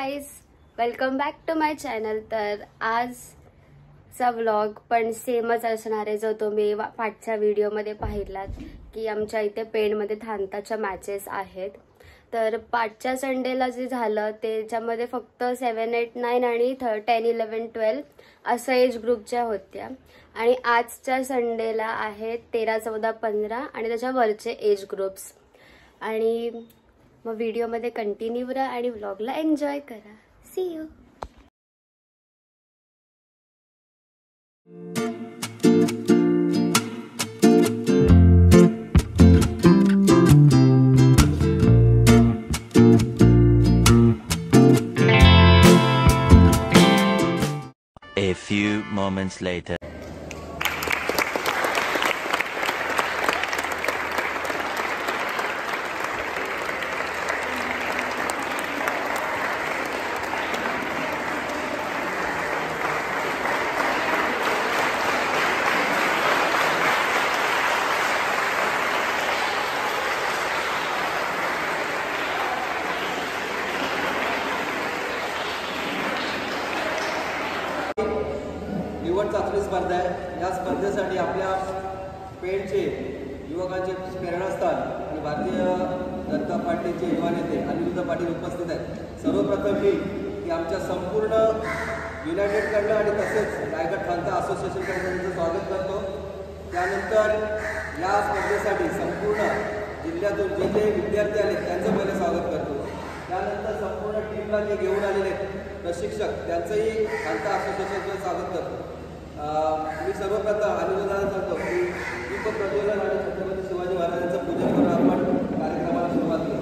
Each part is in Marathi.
Guys, welcome back to my channel. तर आजचा व्लॉग पण सेमच असणार आहे जो तुम्ही पाठच्या व्हिडिओमध्ये पाहिलात की आमच्या इथे पेणमध्ये थांताच्या मॅचेस आहेत। तर पाठच्या संडेला जे झालं त्याच्यामध्ये फक्त 7, 8, 9 आणि 10, 11, 12 असं एज ग्रुपच्या होत्या आणि आजच्या संडेला आहेत 13, 14, 15 आणि त्याच्या वरचे एज ग्रुप्स। आणि मग व्हिडिओमध्ये कंटिन्यू राहा आणि व्लॉगला एन्जॉय करा। See you. A few moments later. निवड चाचणी स्पर्धा आहे। या स्पर्धेसाठी आपल्या पेणचे युवकांचे प्रेरणास्थान आणि भारतीय जनता पार्टीचे युवा नेते अनिरुद्ध पाटील उपस्थित आहेत। सर्वप्रथम मी की आमच्या संपूर्ण युनायटेडकडनं आणि तसेच रायगड थांता असोसिएशनकडनं त्यांचं स्वागत करतो। त्यानंतर या स्पर्धेसाठी संपूर्ण जिल्ह्यातून जे जे विद्यार्थी आले त्यांचं पहिले स्वागत करतो। त्यानंतर संपूर्ण टीमला जे घेऊन आलेले प्रशिक्षक त्यांचंही थांता असोसिएशनचं स्वागत करतो। मी सर्वप्रथम अनिरुद्धांना सांगतो की दीप प्रज्वलन आणि छत्रपती शिवाजी महाराजांचं पूजन करून आपण कार्यक्रमाला सुरुवात केली।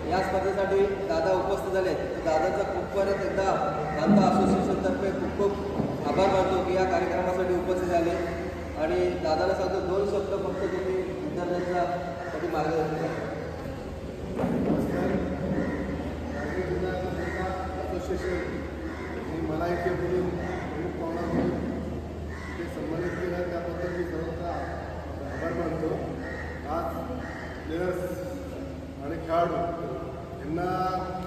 या स्पर्धेसाठी दादा उपस्थित झाले। दादाचा खूप परत एकदा थांता असोसिएशनतर्फे खूप खूप आभार मानतो की या कार्यक्रमासाठी उपस्थित झाले आणि दादाला सांगतो 2 शब्द फक्त तुम्ही विद्यार्थ्यांसाठी मार्गदर्शन करा। असोसिएशन मला इथे बोलून प्रमुख पाहुणा म्हणून इथे सन्मानित केलं त्याबद्दल मी सर्वांचा आभार मानतो। आज प्लेयर्स आणि खेळाडू यांना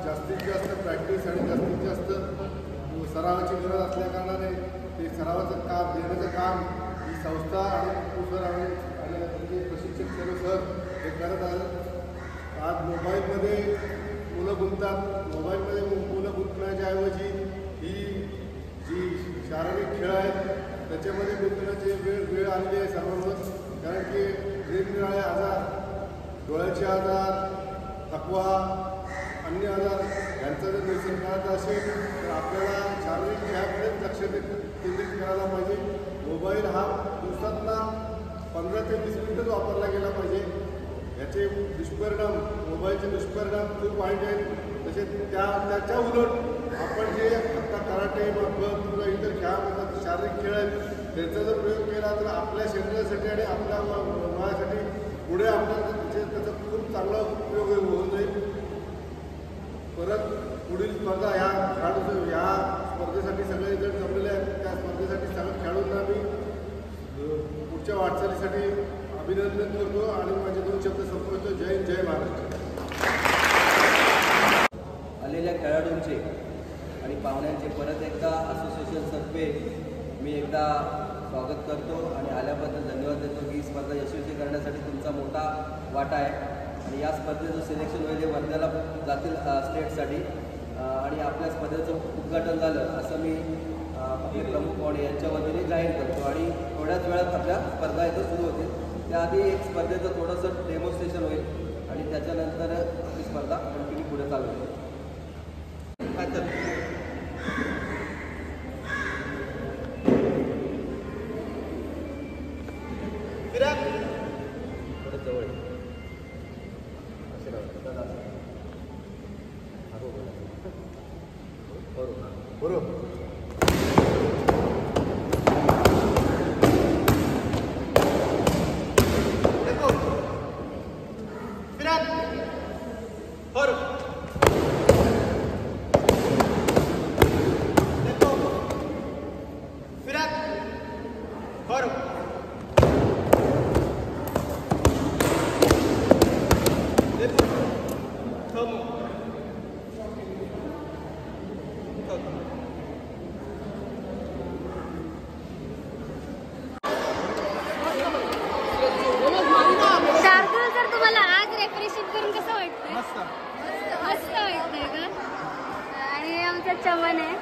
जास्तीत जास्त प्रॅक्टिस आणि जास्तीत जास्त सरावाची गरज असल्याकारणाने ते सरावाचं काम देण्याचं काम ही संस्था आणि सर आणि प्रशिक्षक सर्व सर हे करत आहेत। आज मोबाईलमध्ये मुलं गुंततात। मोबाईलमध्ये मुलं गुंतण्याच्या ऐवजी ही जी शारीरिक खेळ आहेत त्याच्यामध्ये गुंतण्याची वेळ आलेली आहे सर्वांवर। कारण की निरनिराळे आजार, डोळ्याचे आजार, थकवा, अन्य आजार यांचा जर निरसन करायचा असेल तर आपल्याला शारीरिक खेळाकडेच लक्ष केंद्रित करायला पाहिजे। मोबाईल हा दिवसातला 15 ते 20 मिनिटच वापरला गेला पाहिजे। याचे दुष्परिणाम, मोबाईलचे दुष्परिणाम खूप वाईट आहेत। तसेच त्याच्या उलट आपण जे आता कराटे, मग किंवा इतर खेळामध्ये शारीरिक खेळ आहेत त्यांचा जर प्रयोग केला तर आपल्या शरीरासाठी आणि आपल्या वयासाठी पुढे आपल्याला त्याचा खूप चांगला उपयोग होऊन जाईल। परत पुढील स्पर्धा ह्या स्पर्धेसाठी सगळे जण जमलेले आहेत। त्या स्पर्धेसाठी सगळ्या खेळाडूंना मी पुढच्या वाटचालीसाठी अभिनंदन करतो आणि माझे 2 शब्द संपवतो। जय हिंद, जय महाराष्ट्र। आलेल्या खेळाडूंचे आणि पाहुण्यांचे परत एकदा असोसिएशनतर्फे मी एकदा स्वागत करतो आणि आल्याबद्दल धन्यवाद देतो की स्पर्धा यशस्वी करण्यासाठी तुमचा मोठा वाटा आहे। आणि या स्पर्धेचं सिलेक्शन होईल वर्ध्याला जातील स्टेटसाठी आणि आपल्या स्पर्धेचं उद्घाटन झालं असं मी आपले प्रमुख पाहुणे यांच्या वतीने जाहीर करतो. आणि थोड्याच वेळात आपल्या स्पर्धा इथं सुरू होतील. त्याआधी एक स्पर्धेचं थोडंसं डेमॉन्स्ट्रेशन होईल आणि त्याच्यानंतर आपली स्पर्धा कंटिन्यू पुढे चालू होईल. मस्त वाटतंय का? आणि हे आमचं चमन आहे.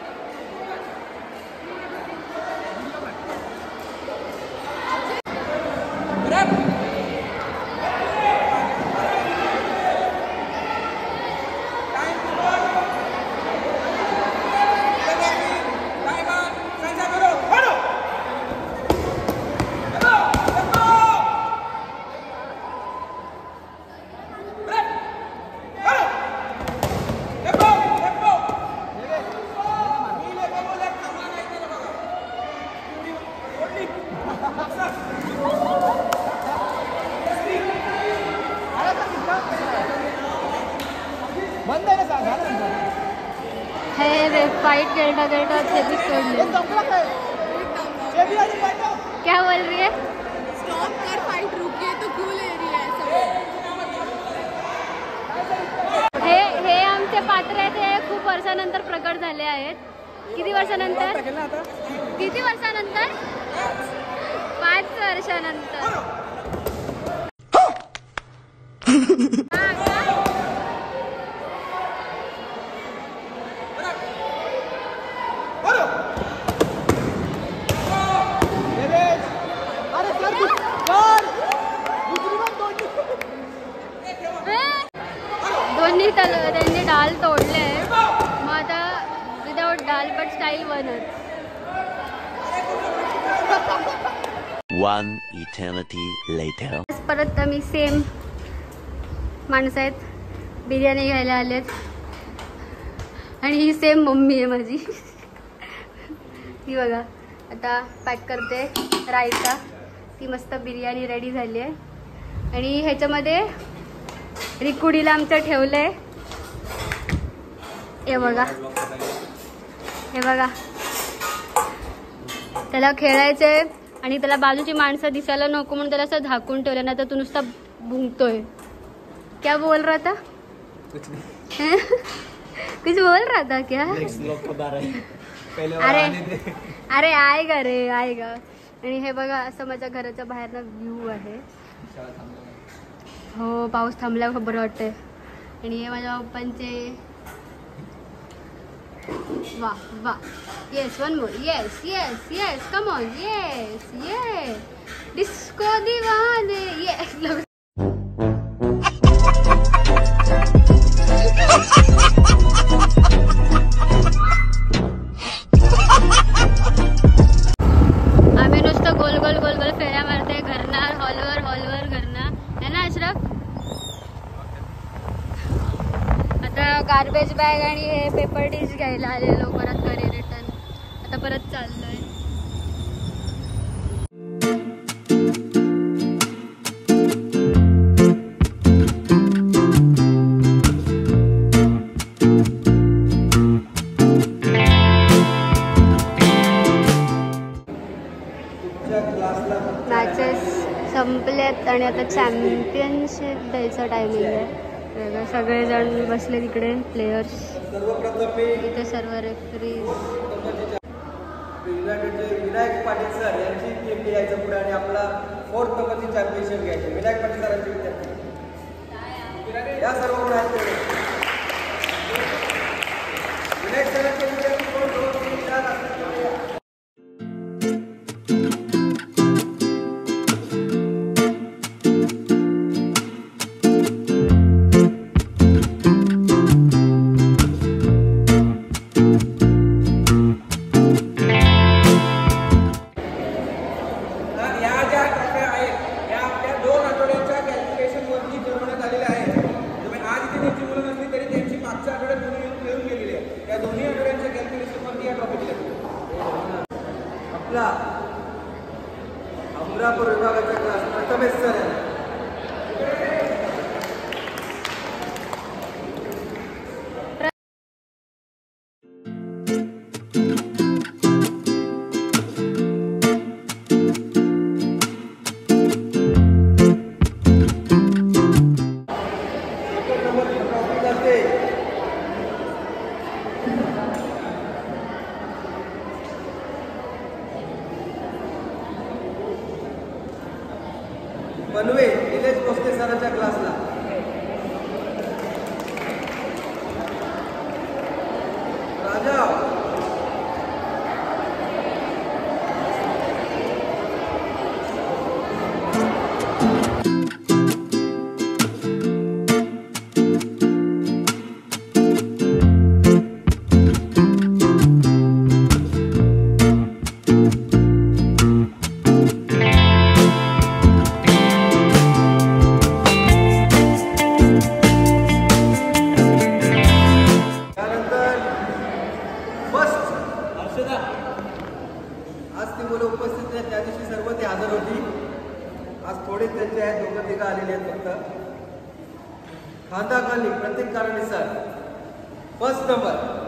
हे फाइट खेलता खेलता चेपी तोड़ले. क्या बोल रही है? स्टॉप कर, फाइट रुकी तो क्यों ले रही है? हे आमचे पात्र आहेत. हे खूप वर्षानंतर प्रकट झाले आहेत. किती वर्षानंतर? 5 वर्षानंतर. त्यांनी डाल तोडले. मग आता विदाउट डाल बट स्टाईल बनत. One eternity later. परत आम्ही सेम माणसं आहेत. बिर्याणी घ्यायला आलेत आणि ही सेम मम्मी आहे माझी. ही बघा आता पॅक करते रायता. ती मस्त बिर्याणी रेडी झाली आहे. आणि ह्याच्यामध्ये रिकुडीला आमचं ठेवलंय. हे बघा, हे बघा, त्याला खेळायचंय आणि त्याला बाजूची माणसं दिसायला नको म्हणून त्याला असं झाकून ठेवलं. ना तर तू नुसता भुंकतोय. क्या बोल रहा था? कुछ बोल रहा था क्या? अरे आएगा रे, आएगा. आणि हे बघा असं माझ्या घराच्या बाहेरनं व्ह्यू आहे. हो, पाऊस थांबल्यावर बरं वाटतंय. आणि हे माझ्या पप्पांचे. वाह वाह. Yes, one more. Yes yes yes, come on. Yes yes, disco दीवाने. येस. आम्ही नुसतं गोल गोल गोल गोल फेऱ्या मारते. घरना हॉलवर हॉलवर घरना है ना अशरफ? आता गार्बेज बॅग आणि हे पेपर डिश घ्यायला आलेलो परत घरी रिटर्न. आता परत चाललोय. मॅचेस संपलेत आणि आता चॅम्पियनशिप द्यायचं टायमिंग आहे. सगळेजण बसले तिकडे, प्लेयर्स इथे, सर्व रेफरीज. युनायटेडचे विनायक पाटील सर यांची टीम यायचं पुढे आणि आपला 4th नंबरची चॅम्पियनशिप घ्यायची. विनायक पाटील सरांची विद्यार्थी. या सर्व गुण आहेत तेवढे. विनायक सरांचे विद्यार्थी 1, 2, 3, 4 असतात तेवढे या. आपला अमरापूर विभागाचा क्लास प्रथमेश सर आहे. बनवे निलेश भोसले सरांच्या क्लासला. राजा आज ती मुलं उपस्थित आहेत. त्या दिवशी सर्व ती हजर होती. आज थोडेच त्यांचे आहेत, 2-3 आलेले आहेत फक्त. खांदा खाली प्रतीक कारणे सर 1st नंबर.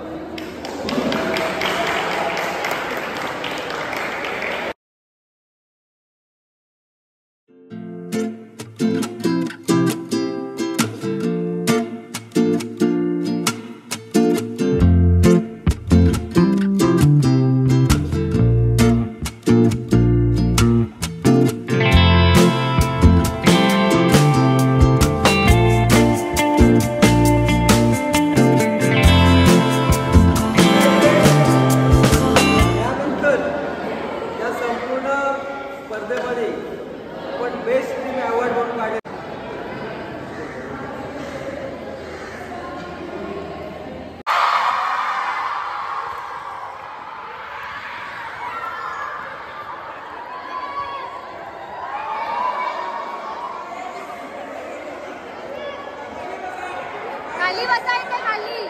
स्पर्धेमध्ये आपण बेस्ट टीम अवॉर्ड म्हणून काढले. खाली बसायचं खाली.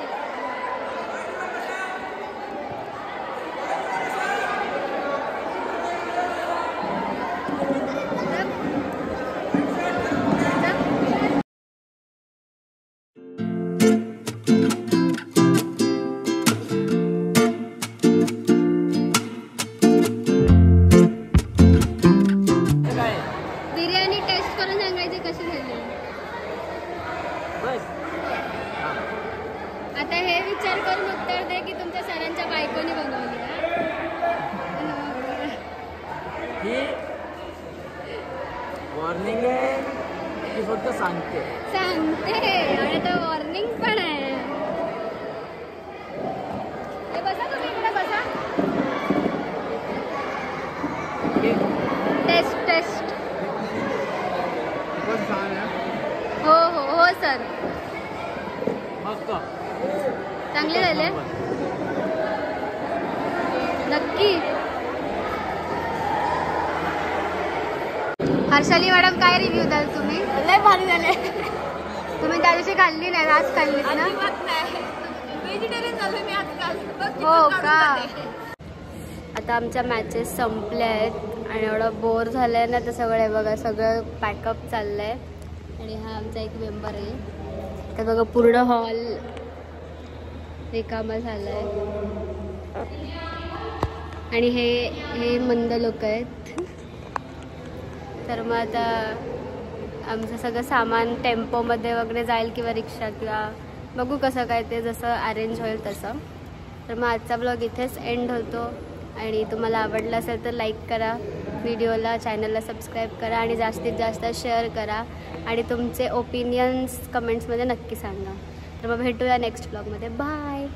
बिर्याणी टेस्ट करून सांगायची कशी झाली. आता हे विचार करून उत्तर दे की तुमच्या सरांच्या बायकोनी बनवली. ही वॉर्निंग आहे की फक्त सांगते आणि तो वॉर्निंग पण आहे. हे बसा तुम्ही इकडे बसा. टेस्ट हो हो हो सर. मस्त चांगले झाले नक्की. हर्षाली मॅडम काय रिव्ह्यू द्याल तुम्ही. लय भारी झाले. तुम्ही त्या दिवशी खाल्ली नाही, आज खाल्ली ना. व्हेजिटेरियन झाले मी आजकाल. हो का. आता आमच्या मॅचेस संपल्या आहेत आणि एवढं बोर झालंय ना. तर सगळं बघा सगळं पॅकअप चाललंय. आणि हा आमचा एक मेंबर आहे. तर बघा पूर्ण हॉल रिकामा झालाय. आणि हे मंद लोक आहेत. तर मग आता आमचं सगळं सामान टेम्पोमध्ये वगैरे जाईल किंवा रिक्षा किंवा बघू कसं काय ते जसं अरेंज होईल तसं. तर मग आजचा ब्लॉग इथेच एंड होतो. आणि तुम्हाला आवडला असेल तर लाईक करा, व्हिडिओला चॅनलला सबस्क्राईब करा आणि जास्तीत जास्त शेअर करा आणि तुमचे ओपिनियन्स कमेंट्समध्ये नक्की सांगा. तर मग भेटूया नेक्स्ट ब्लॉगमध्ये. बाय.